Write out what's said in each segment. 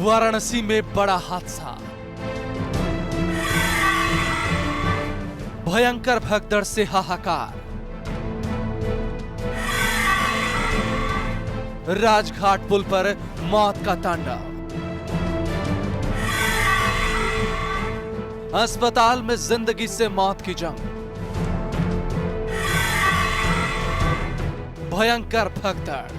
वाराणसी में बड़ा हादसा, भयंकर भगदड़ से हाहाकार। राजघाट पुल पर मौत का तांडव, अस्पताल में जिंदगी से मौत की जंग, भयंकर भगदड़।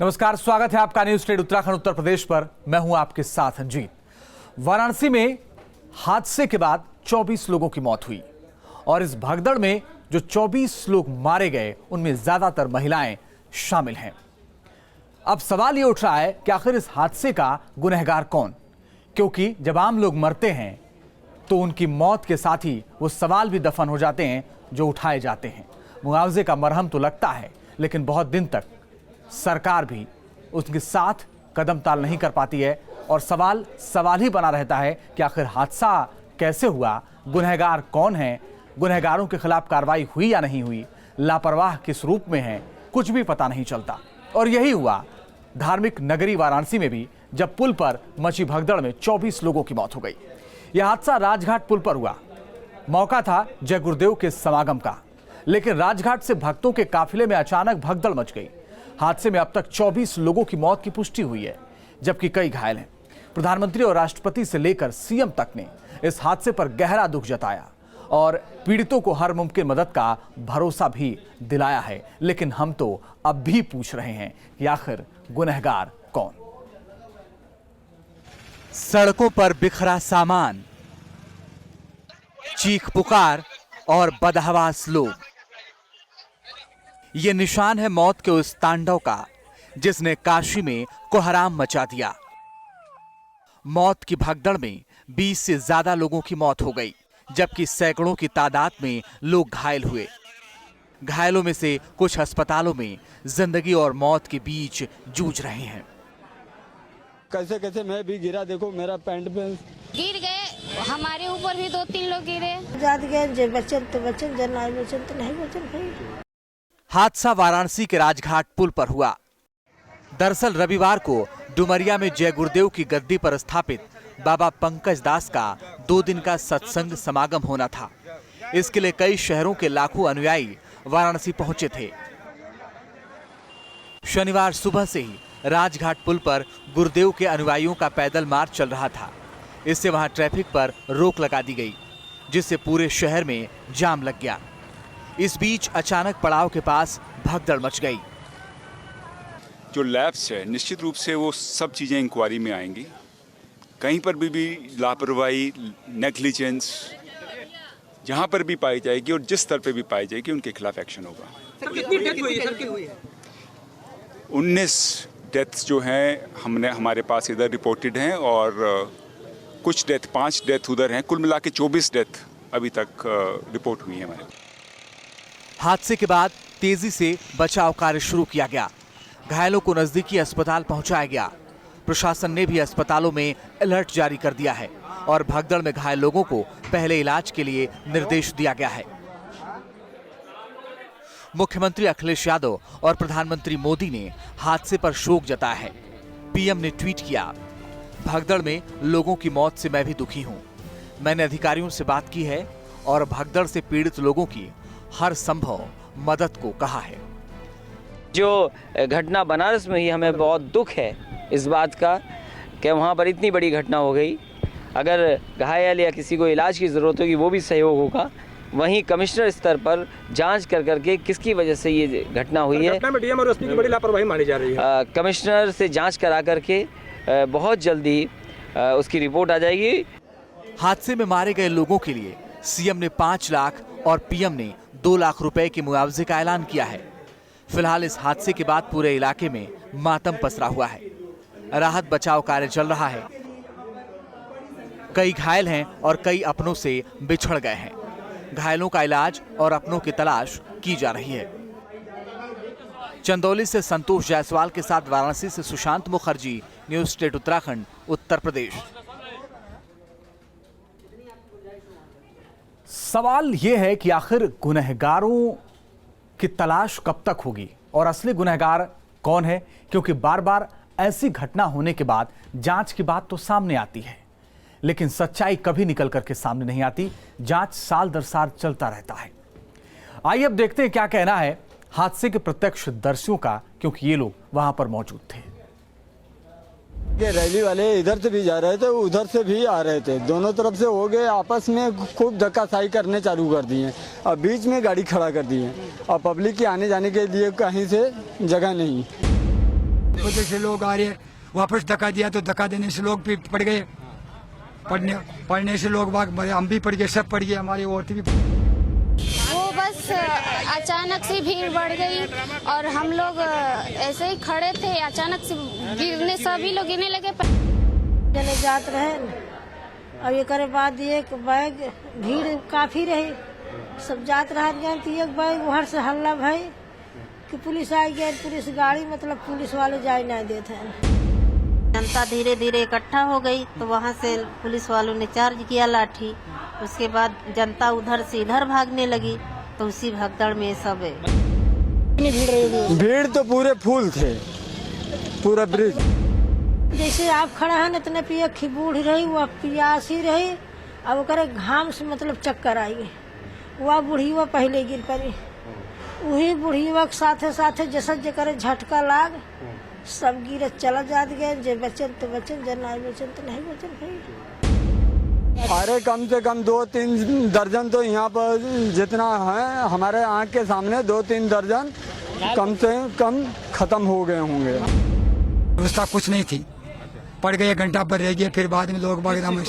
नमस्कार, स्वागत है आपका न्यूज स्टेट उत्तराखंड उत्तर प्रदेश पर। मैं हूं आपके साथ अंजीत। वाराणसी में हादसे के बाद 24 लोगों की मौत हुई और इस भगदड़ में जो 24 लोग मारे गए उनमें ज्यादातर महिलाएं शामिल हैं। अब सवाल ये उठ रहा है कि आखिर इस हादसे का गुनहगार कौन, क्योंकि जब आम लोग मरते हैं तो उनकी मौत के साथ ही वो सवाल भी दफन हो जाते हैं जो उठाए जाते हैं। मुआवजे का मरहम तो लगता है, लेकिन बहुत दिन तक सरकार भी उसके साथ कदम ताल नहीं कर पाती है और सवाल ही बना रहता है कि आखिर हादसा कैसे हुआ, गुनहगार कौन है, गुनहगारों के खिलाफ कार्रवाई हुई या नहीं हुई, लापरवाह किस रूप में है, कुछ भी पता नहीं चलता। और यही हुआ धार्मिक नगरी वाराणसी में भी, जब पुल पर मची भगदड़ में 24 लोगों की मौत हो गई। यह हादसा राजघाट पुल पर हुआ। मौका था जय गुरुदेव के समागम का, लेकिन राजघाट से भक्तों के काफिले में अचानक भगदड़ मच गई। हादसे में अब तक 24 लोगों की मौत की पुष्टि हुई है, जबकि कई घायल हैं। प्रधानमंत्री और राष्ट्रपति से लेकर सीएम तक ने इस हादसे पर गहरा दुख जताया और पीड़ितों को हर मुमकिन मदद का भरोसा भी दिलाया है। लेकिन हम तो अब भी पूछ रहे हैं कि आखिर गुनहगार कौन। सड़कों पर बिखरा सामान, चीख पुकार और बदहवास लोग, ये निशान है मौत के उस तांडव का जिसने काशी में कोहराम मचा दिया। मौत की भगदड़ में 20 से ज्यादा लोगों की मौत हो गई, जबकि सैकड़ों की तादाद में लोग घायल हुए। घायलों में से कुछ अस्पतालों में जिंदगी और मौत के बीच जूझ रहे हैं। कैसे कैसे मैं भी गिरा, देखो मेरा पैंट पे गिर गए, हमारे ऊपर भी 2-3 लोग गिरे। बच्चन तो नहीं बच्चन। हादसा वाराणसी के राजघाट पुल पर हुआ। दरअसल रविवार को डुमरिया में जय गुरुदेव की गद्दी पर स्थापित बाबा पंकज दास का 2 दिन का सत्संग समागम होना था। इसके लिए कई शहरों के लाखों अनुयायी वाराणसी पहुंचे थे। शनिवार सुबह से ही राजघाट पुल पर गुरुदेव के अनुयायियों का पैदल मार्च चल रहा था। इससे वहां ट्रैफिक पर रोक लगा दी गई, जिससे पूरे शहर में जाम लग गया। इस बीच अचानक पड़ाव के पास भगदड़ मच गई। जो लैब्स है निश्चित रूप से वो सब चीज़ें इंक्वायरी में आएंगी। कहीं पर भी लापरवाही, नेग्लिजेंस जहाँ पर भी पाई जाएगी और जिस स्तर पे भी पाई जाएगी उनके खिलाफ एक्शन होगा। सर, कितनी डेथ हुई है? सर, हुई है? 19 डेथ्स जो हैं हमारे पास इधर रिपोर्टेड हैं और कुछ डेथ 5 डेथ उधर हैं। कुल मिला के 24 डेथ अभी तक रिपोर्ट हुई है हमारे। हादसे के बाद तेजी से बचाव कार्य शुरू किया गया। घायलों को नजदीकी अस्पताल पहुंचाया गया। प्रशासन ने भी अस्पतालों में अलर्ट जारी कर दिया है और भगदड़ में घायल लोगों को पहले इलाज के लिए निर्देश दिया गया है। मुख्यमंत्री अखिलेश यादव और प्रधानमंत्री मोदी ने हादसे पर शोक जताया है। पीएम ने ट्वीट किया, भगदड़ में लोगों की मौत से मैं भी दुखी हूं। मैंने अधिकारियों से बात की है और भगदड़ से पीड़ित लोगों की हर संभव मदद को कहा है। जो घटना बनारस में ही, हमें बहुत दुख है इस बात का कि वहाँ पर इतनी बड़ी घटना हो गई। अगर घायल या किसी को इलाज की ज़रूरत होगी वो भी सहयोग होगा। वहीं कमिश्नर स्तर पर जांच कर करके किसकी वजह से ये घटना हुई है, घटना में डीएम और एसपी की बड़ी लापरवाही मानी जा रही है। कमिश्नर से जाँच करा करके बहुत जल्दी उसकी रिपोर्ट आ जाएगी। हादसे में मारे गए लोगों के लिए सीएम ने 5 लाख और पीएम ने 2 लाख रुपए के मुआवजे का ऐलान किया है। फिलहाल इस हादसे के बाद पूरे इलाके में मातम पसरा हुआ है। राहत बचाव कार्य चल रहा है। कई घायल हैं और कई अपनों से बिछड़ गए हैं। घायलों का इलाज और अपनों की तलाश की जा रही है। चंदौली से संतोष जायसवाल के साथ वाराणसी से सुशांत मुखर्जी, न्यूज स्टेट उत्तराखंड, उत्तर प्रदेश। सवाल यह है कि आखिर गुनहगारों की तलाश कब तक होगी और असली गुनहगार कौन है, क्योंकि बार बार ऐसी घटना होने के बाद जांच की बात तो सामने आती है, लेकिन सच्चाई कभी निकल करके सामने नहीं आती। जांच साल दर साल चलता रहता है। आइए अब देखते हैं क्या कहना है हादसे के प्रत्यक्षदर्शियों का, क्योंकि ये लोग वहां पर मौजूद थे। ये रैली वाले इधर से भी जा रहे थे, उधर से भी आ रहे थे, दोनों तरफ से हो गए, आपस में खूब धक्काशाही करने चालू कर दिए और बीच में गाड़ी खड़ा कर दी है और पब्लिक के आने जाने के लिए कहीं से जगह नहीं। वजह से लोग आ रहे, वापस धक्का दिया तो धक्का देने से लोग भी पड़ गए, पढ़ने से लोग हम भी पड़ गए, सब पड़ गए, हमारी औरतें भी। वो बस अचानक से भीड़ बढ़ गई और हम लोग ऐसे ही खड़े थे, अचानक से गिरने, सभी लोग गिरने लगे। जने जात रहे और ये करे बाद एक बैग भीड़ काफी रही, सब जात रहा गए तो एक बैग वहाँ से हल्ला भाई कि पुलिस आई गई, पुलिस गाड़ी मतलब पुलिस वाले जाए नहीं देते हैं। जनता धीरे धीरे इकट्ठा हो गई तो वहाँ से पुलिस वालों ने चार्ज किया लाठी, उसके बाद जनता उधर से इधर भागने लगी तो उसी भगदड़ में सब भीड़ तो पूरे फूल थे, पूरा ब्रिज। जैसे आप खड़ा है न इतने पिया की बूढ़ी रही, वह पियासी रही, अब करे घाम से मतलब चक्कर आई गई, वह बुढ़ी वह पहले गिर पड़ी, वही बुढ़ी वह साथे साथे जैसा जकर झटका लाग सब गिरे चला जात गए, जे बचन तो बचन, जे नहीं बचन तो नहीं बचन भाई। अरे कम से कम 2-3 दर्जन तो यहाँ पर जितना है हमारे आँख के सामने 2-3 दर्जन कम से कम खत्म हो गए होंगे। व्यवस्था कुछ नहीं थी, पड़ गए, घंटा पर रह गए, फिर बाद में लोग बागदाम।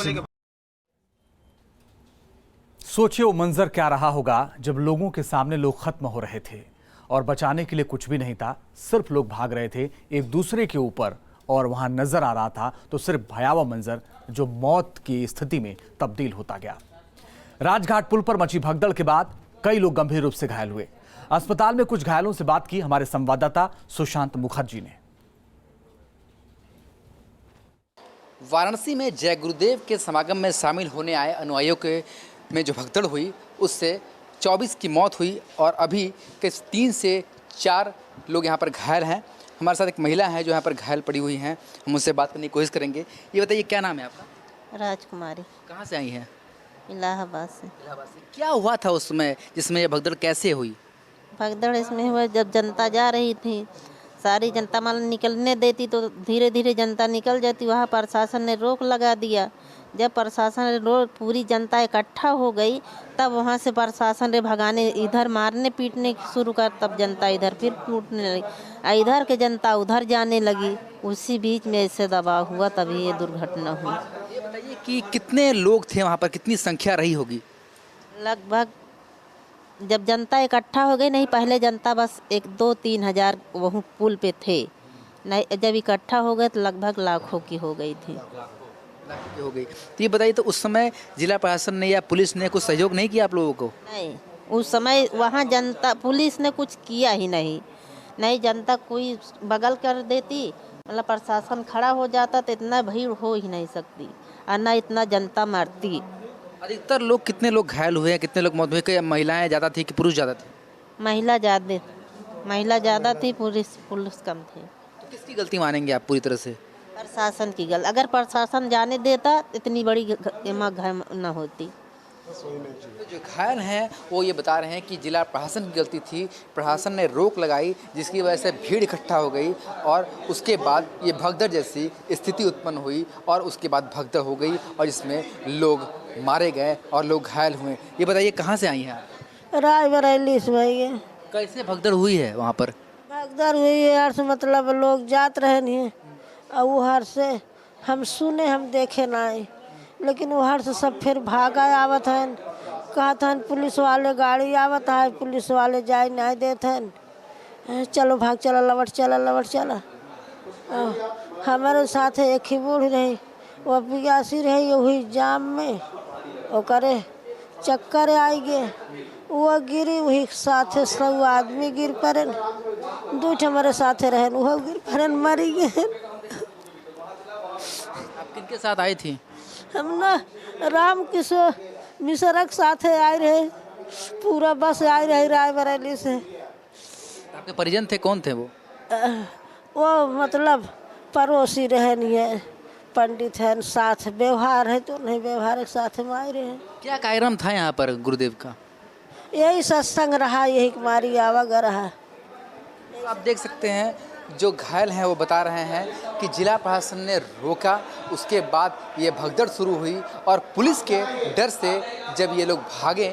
सोचिए वो मंजर क्या रहा होगा जब लोगों के सामने लोग खत्म हो रहे थे और बचाने के लिए कुछ भी नहीं था, सिर्फ लोग भाग रहे थे एक दूसरे के ऊपर और वहां नजर आ रहा था तो सिर्फ भयावह मंजर जो मौत की स्थिति में तब्दील होता गया। राजघाट पुल पर मची भगदड़ के बाद कई लोग गंभीर रूप से घायल हुए। अस्पताल में कुछ घायलों से बात की हमारे संवाददाता सुशांत मुखर्जी ने। वाराणसी में जय गुरुदेव के समागम में शामिल होने आए अनुयायियों के में जो भगदड़ हुई उससे 24 की मौत हुई और अभी के 3 से 4 लोग यहाँ पर घायल हैं। हमारे साथ एक महिला है जो यहाँ पर घायल पड़ी हुई हैं, हम उससे बात करने की कोशिश करेंगे। ये बताइए क्या नाम है आपका? राजकुमारी। कहाँ से आई हैं? इलाहाबाद से। क्या हुआ था उस समय जिसमें ये भगदड़ कैसे हुई? भगदड़ इसमें हुआ जब जनता जा रही थी, सारी जनता मान निकलने देती तो धीरे धीरे जनता निकल जाती, वहाँ प्रशासन ने रोक लगा दिया। जब प्रशासन ने रोक, पूरी जनता इकट्ठा हो गई, तब वहाँ से प्रशासन ने भगाने, इधर मारने पीटने शुरू कर, तब जनता इधर फिर लूटने लगी, इधर के जनता उधर जाने लगी। उसी बीच में ऐसे दबाव हुआ, तभी ये दुर्घटना हुई। ये बताइए कि कितने लोग थे वहाँ पर, कितनी संख्या रही होगी? लगभग जब जनता इकट्ठा हो गई, नहीं पहले जनता बस 1-2-3 हज़ार वहाँ पुल पे थे, नहीं जब इकट्ठा हो गए तो लगभग लाखों की हो गई थी। हो गई। तो ये बताइए, तो उस समय जिला प्रशासन ने या पुलिस ने कुछ सहयोग नहीं किया आप लोगों को? नहीं, उस समय वहाँ जनता, पुलिस ने कुछ किया ही नहीं जनता कोई बगल कर देती, मतलब प्रशासन खड़ा हो जाता तो इतना भीड़ हो ही नहीं सकती और ना इतना जनता मारती। अधिकतर लोग, कितने लोग घायल हुए हैं, कितने लोग मौत हुए? क्या महिलाएं ज़्यादा थी कि पुरुष ज़्यादा थे? महिला ज़्यादा थी, पुरुष कम थे। तो किसकी गलती मानेंगे आप पूरी तरह से? प्रशासन की गलती। अगर प्रशासन जाने देता इतनी बड़ी घटना न होती। तो जो घायल हैं वो ये बता रहे हैं कि जिला प्रशासन की गलती थी, प्रशासन ने रोक लगाई जिसकी वजह से भीड़ इकट्ठा हो गई और उसके बाद ये भगदड़ जैसी स्थिति उत्पन्न हुई और उसके बाद भगदड़ हो गई और जिसमें लोग मारे गए और लोग घायल हुए। ये बताइए कहाँ से आई हैं आप? रायबरेली से भाई। कैसे भगदड़ हुई है वहाँ पर? भगदड़ हुई है यार से मतलब लोग जात रहे नहीं और वहाँ से हम सुने, हम देखे नहीं, लेकिन वहाँ से सब फिर भागा आवत हैं, कहते हैं पुलिस वाले गाड़ी आवत है, पुलिस वाले जाए नहीं देते हैं, चलो भाग चला, लवट चला। हमारे साथ एक ही बूढ़ी रही, वह पियासी रही, वही जाम में वो करे चक्कर आई गए, वो गिरी, वही साथे सब आदमी गिर पड़े, 2 हमारे साथे रहे, वह गिर पड़े मरी गए। आप किनके साथ आई थी? हम ना राम किशोर मिसरक साथे आए रहे, पूरा बस आए रहे रायबरेली से। आपके परिजन थे, कौन थे वो? वो मतलब पड़ोसी रहे नहीं है, पंडित है, साथ व्यवहार है तो नहीं व्यवहार एक साथ में आए रहे। क्या कार्यक्रम था यहाँ पर गुरुदेव का? यही सत्संग रहा, यही कुमारी आवागमन रहा। आप देख सकते हैं जो घायल हैं वो बता रहे हैं कि जिला प्रशासन ने रोका, उसके बाद ये भगदड़ शुरू हुई और पुलिस के डर से जब ये लोग भागे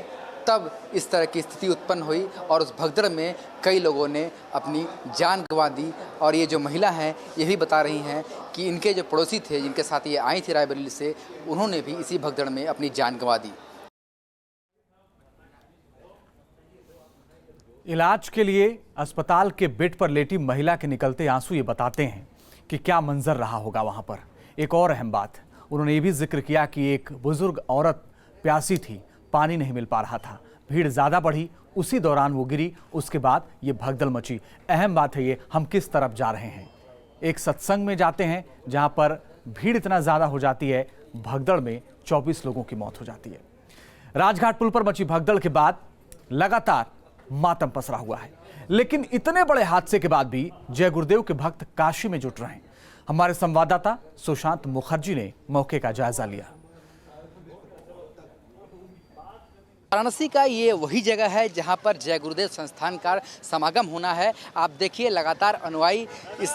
तब इस तरह की स्थिति उत्पन्न हुई और उस भगदड़ में कई लोगों ने अपनी जान गंवा दी। और ये जो महिला हैं ये भी बता रही हैं कि इनके जो पड़ोसी थे जिनके साथ ये आई थी रायबरेली से, उन्होंने भी इसी भगदड़ में अपनी जान गंवा दी। इलाज के लिए अस्पताल के बेड पर लेटी महिला के निकलते आंसू ये बताते हैं कि क्या मंजर रहा होगा वहां पर। एक और अहम बात, उन्होंने ये भी जिक्र किया कि एक बुजुर्ग औरत प्यासी थी, पानी नहीं मिल पा रहा था, भीड़ ज्यादा बढ़ी, उसी दौरान वो गिरी, उसके बाद ये भगदड़ मची। अहम बात है ये, हम किस तरफ जा रहे हैं। एक सत्संग में जाते हैं जहां पर भीड़ इतना ज्यादा हो जाती है, भगदड़ में 24 लोगों की मौत हो जाती है। राजघाट पुल पर मची भगदड़ के बाद लगातार मातम पसरा हुआ है, लेकिन इतने बड़े हादसे के बाद भी जय गुरुदेव के भक्त काशी में जुट रहे हैं। हमारे संवाददाता सुशांत मुखर्जी ने मौके का जायजा लिया। वाराणसी का ये वही जगह है जहां पर जय गुरुदेव संस्थान का समागम होना है। आप देखिए लगातार अनुयायी इस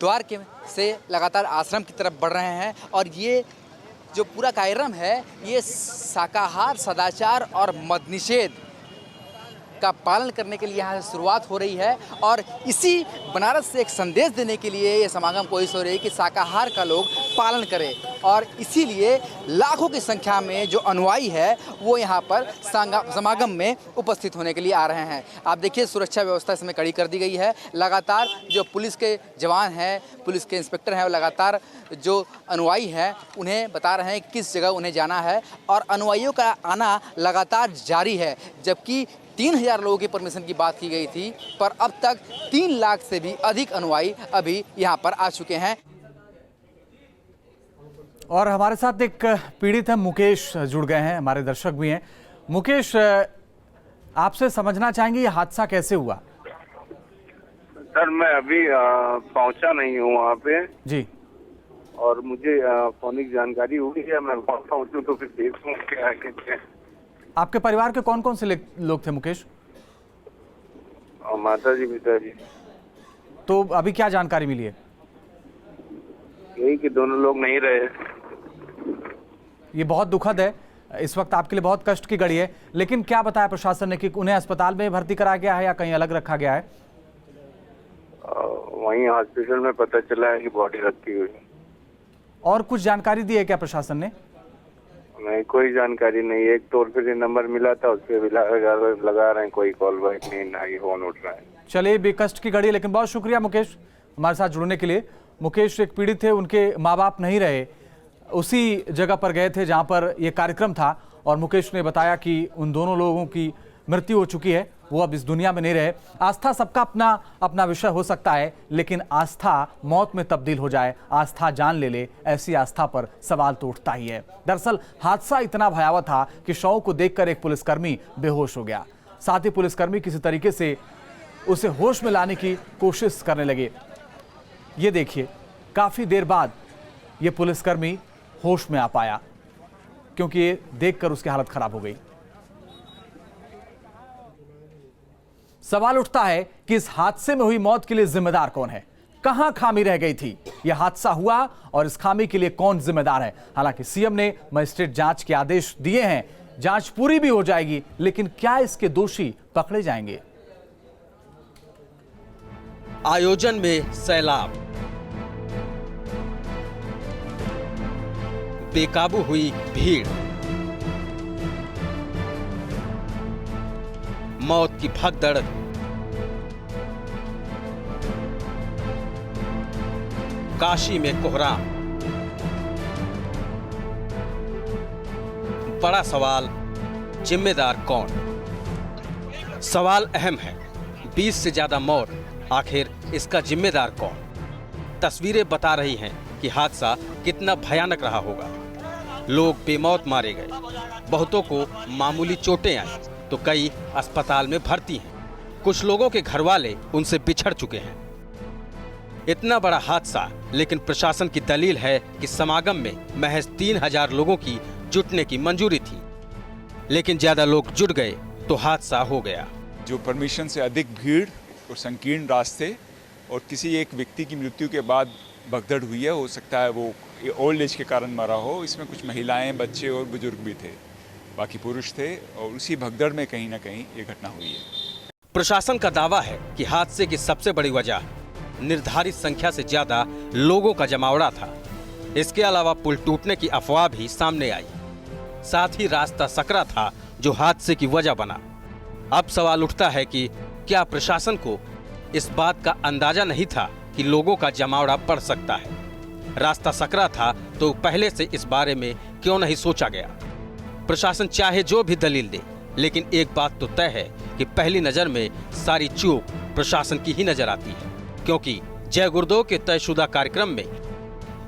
द्वार के से लगातार आश्रम की तरफ बढ़ रहे हैं और ये जो पूरा कार्यक्रम है ये शाकाहार, सदाचार और मद निषेध का पालन करने के लिए यहाँ से शुरुआत हो रही है और इसी बनारस से एक संदेश देने के लिए ये समागम कोशिश हो रही है कि शाकाहार का लोग पालन करें और इसीलिए लाखों की संख्या में जो अनुयायी है वो यहाँ पर समागम में उपस्थित होने के लिए आ रहे हैं। आप देखिए सुरक्षा व्यवस्था इसमें कड़ी कर दी गई है। लगातार जो पुलिस के जवान हैं, पुलिस के इंस्पेक्टर हैं, वो लगातार जो अनुयायी हैं उन्हें बता रहे हैं किस जगह उन्हें जाना है और अनुयायियों का आना लगातार जारी है। जबकि 3000 लोगों की परमिशन की बात की गई थी, पर अब तक 3 लाख से भी अधिक अनुयायी अभी यहाँ पर आ चुके हैं। और हमारे साथ एक पीड़ित है मुकेश जुड़ गए हैं, हमारे दर्शक भी हैं। मुकेश, आपसे समझना चाहेंगे ये हादसा कैसे हुआ? सर मैं अभी पहुंचा नहीं हूँ वहाँ पे जी, और मुझे फोनिक जानकारी हुई है। मैं पहुंचूं तो फिर देखूं क्या है। आपके परिवार के कौन कौन से लोग थे मुकेश? माता जी, पिताजी। तो अभी क्या जानकारी मिली है? यही कि दोनों लोग नहीं रहे। ये बहुत दुखद है, इस वक्त आपके लिए बहुत कष्ट की घड़ी है, लेकिन क्या बताया प्रशासन ने कि उन्हें अस्पताल में भर्ती कराया गया है या कहीं अलग रखा गया है? वहीं हॉस्पिटल में पता चला है कि बॉडी रखी हुई। और कुछ जानकारी दी है क्या प्रशासन ने? नहीं, कोई जानकारी नहीं। एक टोल फ्री नंबर मिला था, उस पर भी लगा रहे हैं, कोई कॉल बैक नहीं, ना ही फोन उठ रहा है। चलिए, बेकष्ट की घड़ी, लेकिन बहुत शुक्रिया मुकेश हमारे साथ जुड़ने के लिए। मुकेश एक पीड़ित थे, उनके माँ बाप नहीं रहे, उसी जगह पर गए थे जहाँ पर यह कार्यक्रम था और मुकेश ने बताया कि उन दोनों लोगों की मृत्यु हो चुकी है, वो अब इस दुनिया में नहीं रहे। आस्था सबका अपना अपना विषय हो सकता है, लेकिन आस्था मौत में तब्दील हो जाए, आस्था जान ले ले, ऐसी आस्था पर सवाल तो उठता ही है। दरअसल हादसा इतना भयावह था कि शव को देखकर एक पुलिसकर्मी बेहोश हो गया। साथ ही पुलिसकर्मी किसी तरीके से उसे होश में लाने की कोशिश करने लगे। ये देखिए, काफी देर बाद ये पुलिसकर्मी होश में आ पाया, क्योंकि ये देखकर उसकी हालत खराब हो गई। सवाल उठता है कि इस हादसे में हुई मौत के लिए जिम्मेदार कौन है? कहां खामी रह गई थी? यह हादसा हुआ और इस खामी के लिए कौन जिम्मेदार है? हालांकि सीएम ने मजिस्ट्रेट जांच के आदेश दिए हैं, जांच पूरी भी हो जाएगी, लेकिन क्या इसके दोषी पकड़े जाएंगे? आयोजन में सैलाब, बेकाबू हुई भीड़, मौत की भगदड़, काशी में कोहराम। बड़ा सवाल, जिम्मेदार कौन? सवाल अहम है, 20 से ज्यादा मौत, आखिर इसका जिम्मेदार कौन? तस्वीरें बता रही हैं कि हादसा कितना भयानक रहा होगा। लोग बेमौत मारे गए, बहुतों को मामूली चोटें आई तो कई अस्पताल में भर्ती हैं। कुछ लोगों के घर वाले उनसे बिछड़ चुके हैं। इतना बड़ा हादसा, लेकिन प्रशासन की दलील है कि समागम में महज 3000 लोगों की जुटने की मंजूरी थी, लेकिन ज्यादा लोग जुट गए तो हादसा हो गया। जो परमिशन से अधिक भीड़ और संकीर्ण रास्ते और किसी एक व्यक्ति की मृत्यु के बाद भगदड़ हुई है, हो सकता है वो ओल्ड एज के कारण मरा हो। इसमें कुछ महिलाएं, बच्चे और बुजुर्ग भी थे, बाकी पुरुष थे, और उसी भगदड़ में कहीं ना कहीं ये घटना हुई है। प्रशासन का दावा है कि हादसे की सबसे बड़ी वजह निर्धारित संख्या से ज्यादा लोगों का जमावड़ा था। इसके अलावा पुल टूटने की अफवाह भी सामने आई। साथ ही रास्ता सकरा था जो हादसे की वजह बना। अब सवाल उठता है कि क्या प्रशासन को इस बात का अंदाजा नहीं था कि लोगों का जमावड़ा बढ़ सकता है? रास्ता सकरा था तो पहले से इस बारे में क्यों नहीं सोचा गया? प्रशासन चाहे जो भी दलील दे, लेकिन एक बात तो तय है कि पहली नजर में सारी चूक प्रशासन की ही नजर आती है, क्योंकि जय गुरुदेव के तयशुदा कार्यक्रम में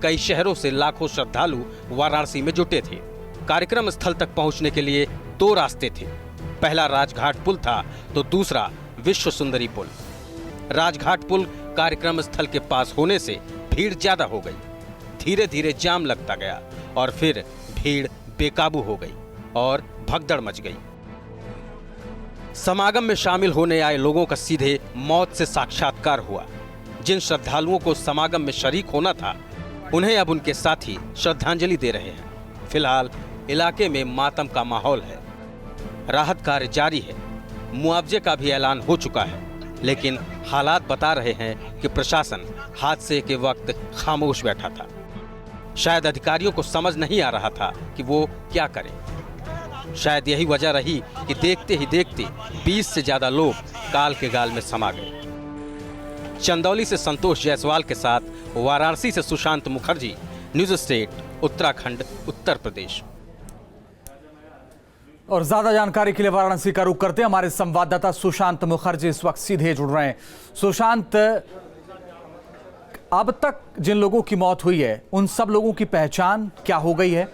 कई शहरों से लाखों श्रद्धालु वाराणसी में जुटे थे। कार्यक्रम स्थल तक पहुंचने के लिए 2 रास्ते थे। पहला राजघाट पुल था तो दूसरा विश्व सुंदरी पुल। राजघाट पुल कार्यक्रम स्थल के पास होने से भीड़ ज्यादा हो गई। धीरे धीरे जाम लगता गया और फिर भीड़ बेकाबू हो गई और भगदड़ मच गई। समागम में शामिल होने आए लोगों का सीधे मौत से साक्षात्कार हुआ। जिन श्रद्धालुओं को समागम में शरीक होना था, उन्हें अब उनके साथी श्रद्धांजलि दे रहे हैं। फिलहाल इलाके में मातम का माहौल है। राहत कार्य जारी है। मुआवजे का भी ऐलान हो चुका है, लेकिन हालात बता रहे हैं कि प्रशासन हादसे के वक्त खामोश बैठा था। शायद अधिकारियों को समझ नहीं आ रहा था कि वो क्या करें। शायद यही वजह रही कि देखते ही देखते 20 से ज्यादा लोग काल के गाल में समा गए। चंदौली से संतोष जायसवाल के साथ वाराणसी से सुशांत मुखर्जी, न्यूज़ स्टेट, उत्तराखंड, उत्तर प्रदेश। और ज्यादा जानकारी के लिए वाराणसी का रुख करते हैं। हमारे संवाददाता सुशांत मुखर्जी इस वक्त सीधे जुड़ रहे हैं। सुशांत, अब तक जिन लोगों की मौत हुई है, उन सब लोगों की पहचान क्या हो गई है?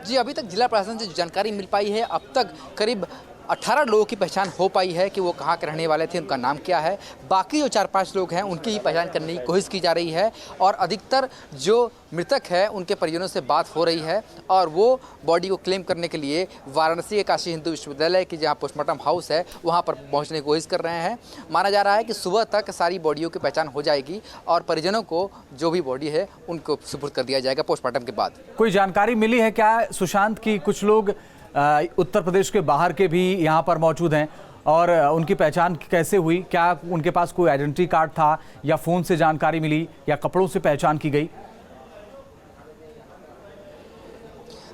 जी, अभी तक जिला प्रशासन से जो जानकारी मिल पाई है, अब तक करीब 18 लोगों की पहचान हो पाई है कि वो कहाँ के रहने वाले थे, उनका नाम क्या है। बाकी जो 4-5 लोग हैं उनकी ही पहचान करने की कोशिश की जा रही है और अधिकतर जो मृतक है उनके परिजनों से बात हो रही है और वो बॉडी को क्लेम करने के लिए वाराणसी के काशी हिंदू विश्वविद्यालय की जहाँ पोस्टमार्टम हाउस है वहाँ पर पहुँचने की कोशिश कर रहे हैं। माना जा रहा है कि सुबह तक सारी बॉडियों की पहचान हो जाएगी और परिजनों को जो भी बॉडी है उनको सुपुर्द कर दिया जाएगा पोस्टमार्टम के बाद। कोई जानकारी मिली है क्या सुशांत की कुछ लोग उत्तर प्रदेश के बाहर के भी यहाँ पर मौजूद हैं और उनकी पहचान कैसे हुई? क्या उनके पास कोई आइडेंटिटी कार्ड था या फ़ोन से जानकारी मिली या कपड़ों से पहचान की गई?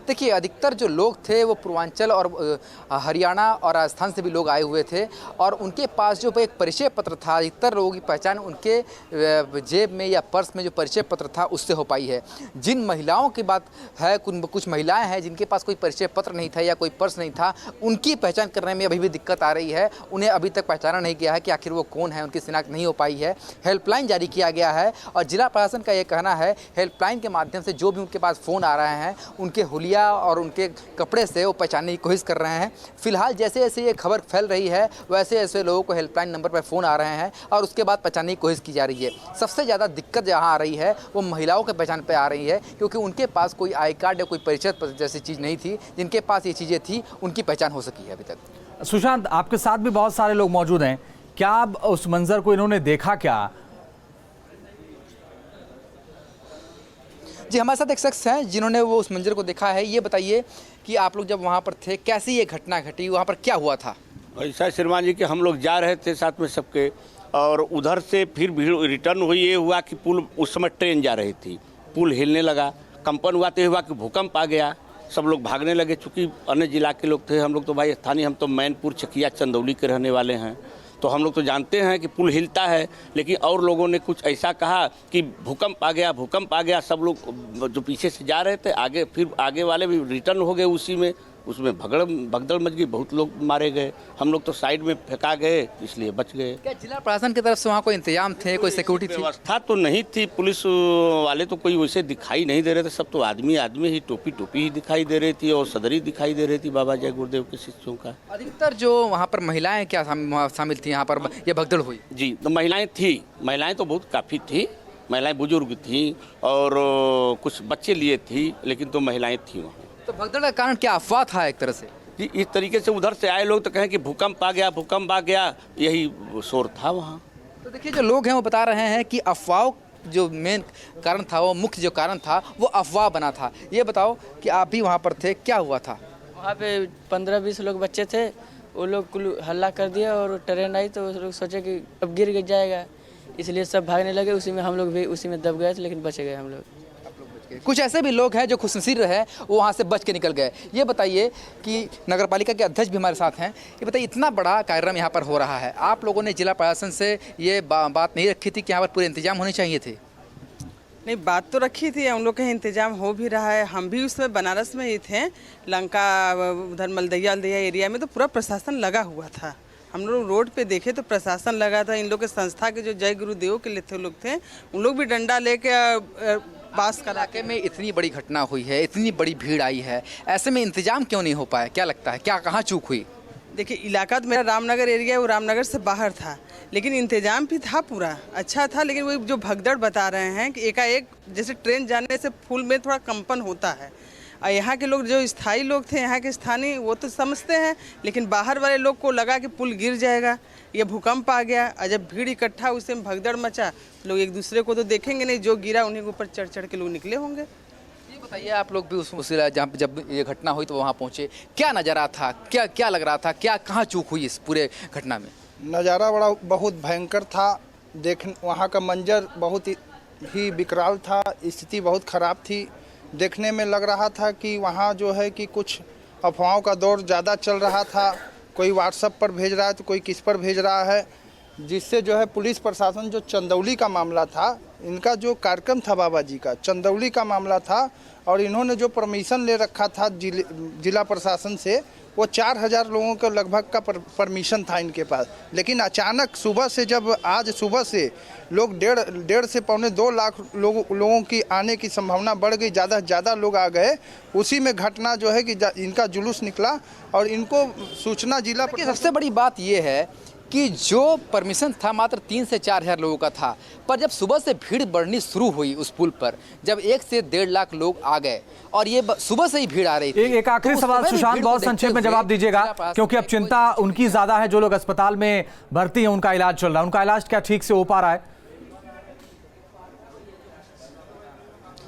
देखिए, अधिकतर जो लोग थे वो पूर्वांचल और हरियाणा और राजस्थान से भी लोग आए हुए थे और उनके पास जो एक परिचय पत्र था, अधिकतर लोगों की पहचान उनके जेब में या पर्स में जो परिचय पत्र था उससे हो पाई है। जिन महिलाओं की बात है, कुछ महिलाएं हैं जिनके पास कोई परिचय पत्र नहीं था या कोई पर्स नहीं था, उनकी पहचान करने में अभी भी दिक्कत आ रही है। उन्हें अभी तक पहचाना नहीं गया है कि आखिर वो कौन है, उनकी शिनाख्त नहीं हो पाई है। हेल्पलाइन जारी किया गया है और जिला प्रशासन का ये कहना है हेल्पलाइन के माध्यम से जो भी उनके पास फ़ोन आ रहे हैं उनके हुलिया और उनके कपड़े से वो पहचानने की कोशिश कर रहे हैं। फिलहाल जैसे जैसे ये खबर फैल रही है वैसे ऐसे लोगों को हेल्पलाइन नंबर पर फ़ोन आ रहे हैं और उसके बाद पहचानने की कोशिश की जा रही है। सबसे ज़्यादा दिक्कत जहाँ आ रही है वो महिलाओं के पहचान पर आ रही है, क्योंकि उनके पास कोई आई कार्ड या कोई परिचय पत्र जैसी चीज़ नहीं थी। जिनके पास ये चीज़ें थी उनकी पहचान हो सकी है अभी तक। सुशांत, आपके साथ भी बहुत सारे लोग मौजूद हैं, क्या उस मंजर को इन्होंने देखा क्या? जी, हमारे साथ एक शख्स हैं जिन्होंने वो उस मंजर को देखा है। ये बताइए कि आप लोग जब वहाँ पर थे कैसी ये घटना घटी, वहाँ पर क्या हुआ था? ऐसा श्रीमान जी कि हम लोग जा रहे थे साथ में सबके और उधर से फिर भीड़ रिटर्न हुई। ये हुआ कि पुल उस समय ट्रेन जा रही थी, पुल हिलने लगा, कंपन हुआ तो हुआ कि भूकंप आ गया, सब लोग भागने लगे। चूँकि अन्य जिला के लोग थे, हम लोग तो भाई स्थानीय, हम तो मैनपुर, चकिया, चंदौली के रहने वाले हैं, तो हम लोग तो जानते हैं कि पुल हिलता है। लेकिन और लोगों ने कुछ ऐसा कहा कि भूकंप आ गया। सब लोग जो पीछे से जा रहे थे आगे, फिर आगे वाले भी रिटर्न हो गए उसी में, उसमें भगदड़ मच गई, बहुत लोग मारे गए। हम लोग तो साइड में फेंका गए, इसलिए बच गए। क्या जिला प्रशासन की तरफ से वहाँ कोई इंतजाम थे, कोई सिक्योरिटी थी? व्यवस्था तो नहीं थी, पुलिस वाले तो कोई वैसे दिखाई नहीं दे रहे थे, सब तो आदमी ही टोपी ही दिखाई दे रही थी और सदरी दिखाई दे रही थी बाबा जय गुरुदेव के शिष्यों का। अधिकतर जो वहाँ पर महिलाएं क्या शामिल थी यहाँ पर ये भगदड़ हुई? जी, तो महिलाएं तो बहुत काफ़ी थी, महिलाएं बुजुर्ग थी और कुछ बच्चे लिए थी, लेकिन तो महिलाएं थी वहाँ। तो भगदड़ का कारण क्या अफवाह था एक तरह से? जी, इस तरीके से उधर से आए लोग तो कहें कि भूकंप आ गया, यही शोर था वहाँ। तो देखिए जो लोग हैं वो बता रहे हैं कि अफवाह जो मेन कारण था, वो मुख्य जो कारण था वो अफवाह बना था। ये बताओ कि आप भी वहाँ पर थे, क्या हुआ था? वहाँ पे 15-20 लोग बच्चे थे, वो लोग हल्ला कर दिया और ट्रेन आई तो लोग सोचे कि अब गिर जाएगा, इसलिए सब भागने लगे। उसी में हम लोग भी उसी में दब गए थे, लेकिन बच गए हम लोग। कुछ ऐसे भी लोग हैं जो खुशनसीब रहे, वो वहाँ से बच के निकल गए। ये बताइए कि नगरपालिका के अध्यक्ष भी हमारे साथ हैं, ये बताइए इतना बड़ा कार्यक्रम यहाँ पर हो रहा है, आप लोगों ने जिला प्रशासन से ये बात नहीं रखी थी कि यहाँ पर पूरे इंतजाम होने चाहिए थे? नहीं, बात तो रखी थी, हम लोग का इंतजाम हो भी रहा है। हम भी उस समय बनारस में ही थे, लंका उधर मलदैया एरिया में तो पूरा प्रशासन लगा हुआ था। हम लोग रोड पे देखे तो प्रशासन लगा था। इन लोग के संस्था के जो जय गुरुदेव के लोग थे, उन लोग भी डंडा लेके पास का इलाके में इतनी बड़ी घटना हुई है, इतनी बड़ी भीड़ आई है, ऐसे में इंतजाम क्यों नहीं हो पाया? क्या लगता है, क्या कहाँ चूक हुई? देखिए, इलाका तो मेरा रामनगर एरिया है, वो रामनगर से बाहर था, लेकिन इंतजाम भी था, पूरा अच्छा था। लेकिन वो जो भगदड़ बता रहे हैं कि एकाएक जैसे ट्रेन जाने से फूल में थोड़ा कंपन होता है, और यहाँ के लोग जो स्थायी लोग थे, यहाँ के स्थानीय, वो तो समझते हैं, लेकिन बाहर वाले लोग को लगा कि पुल गिर जाएगा, ये भूकंप आ गया। और जब भीड़ इकट्ठा उससे भगदड़ मचा, लोग एक दूसरे को तो देखेंगे नहीं, जो गिरा उन्हीं के ऊपर चढ़ के लोग निकले होंगे। ये बताइए, आप लोग भी उस जहाँ जब ये घटना हुई तो वहाँ पहुँचे, क्या नज़ारा था, क्या लग रहा था, कहाँ चूक हुई इस पूरे घटना में? नज़ारा बहुत भयंकर था। वहाँ का मंजर बहुत ही विकराल था, स्थिति बहुत ख़राब थी। देखने में लग रहा था कि वहाँ जो है कि कुछ अफवाहों का दौर ज़्यादा चल रहा था, कोई व्हाट्सएप पर भेज रहा है तो कोई किस पर भेज रहा है, जिससे जो है पुलिस प्रशासन जो चंदौली का मामला था, इनका जो कार्यक्रम था बाबा जी का, चंदौली का मामला था, और इन्होंने जो परमिशन ले रखा था जिला प्रशासन से, वो 4000 लोगों के लगभग का परमिशन था इनके पास। लेकिन अचानक सुबह से, जब आज सुबह से लोग 1.5 से पौने 2 लाख लोगों की आने की संभावना बढ़ गई, ज़्यादा से ज़्यादा लोग आ गए। उसी में घटना जो है कि इनका जुलूस निकला और इनको सूचना जिला। सबसे बड़ी बात ये है कि जो परमिशन था मात्र 3 से 4 लोगों का था, पर जब सुबह से भीड़ बढ़नी शुरू हुई उस पुल पर, जब 1 से 1.5 लाख लोग आ गए और ये सुबह से ही भीड़ आ रही थी। एक आखिरी सवाल सुशांत, बहुत संक्षेप में जवाब दीजिएगा, क्योंकि अब चिंता उनकी ज्यादा है जो लोग अस्पताल में भर्ती हैं, उनका इलाज चल रहा है, उनका इलाज क्या ठीक से हो पा रहा है?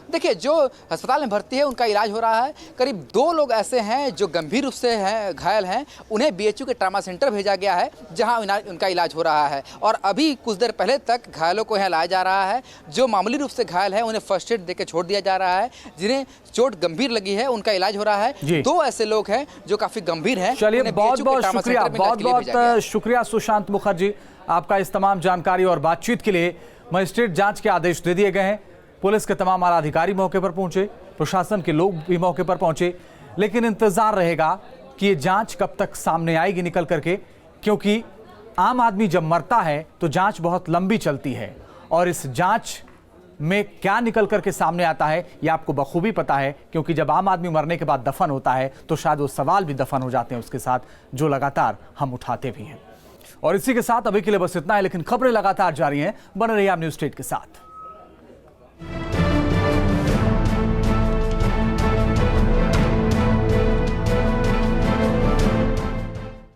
देखिए, जो अस्पताल में भर्ती है उनका इलाज हो रहा है। करीब 2 लोग ऐसे हैं जो गंभीर रूप से हैं, घायल हैं, उन्हें बीएचयू के ट्रामा सेंटर भेजा गया है, जहां उनका इलाज हो रहा है। और अभी कुछ देर पहले तक घायलों को यहाँ लाया जा रहा है। जो मामूली रूप से घायल हैं उन्हें फर्स्ट एड देकर छोड़ दिया जा रहा है, जिन्हें चोट गंभीर लगी है उनका इलाज हो रहा है। 2 ऐसे लोग हैं जो काफी गंभीर हैं। चलिए, बहुत बहुत शुक्रिया सुशांत मुखर्जी, आपका इस तमाम जानकारी और बातचीत के लिए। मजिस्ट्रेट जांच के आदेश दे दिए गए हैं, पुलिस के तमाम आला अधिकारी मौके पर पहुंचे, प्रशासन के लोग भी मौके पर पहुंचे, लेकिन इंतजार रहेगा कि ये जांच कब तक सामने आएगी निकल करके, क्योंकि आम आदमी जब मरता है तो जांच बहुत लंबी चलती है, और इस जांच में क्या निकल करके सामने आता है ये आपको बखूबी पता है, क्योंकि जब आम आदमी मरने के बाद दफन होता है तो शायद वो सवाल भी दफन हो जाते हैं उसके साथ, जो लगातार हम उठाते भी हैं। और इसी के साथ अभी के लिए बस इतना है, लेकिन खबरें लगातार जारी हैं। बने रहिए आप न्यूज़ स्टेट के साथ।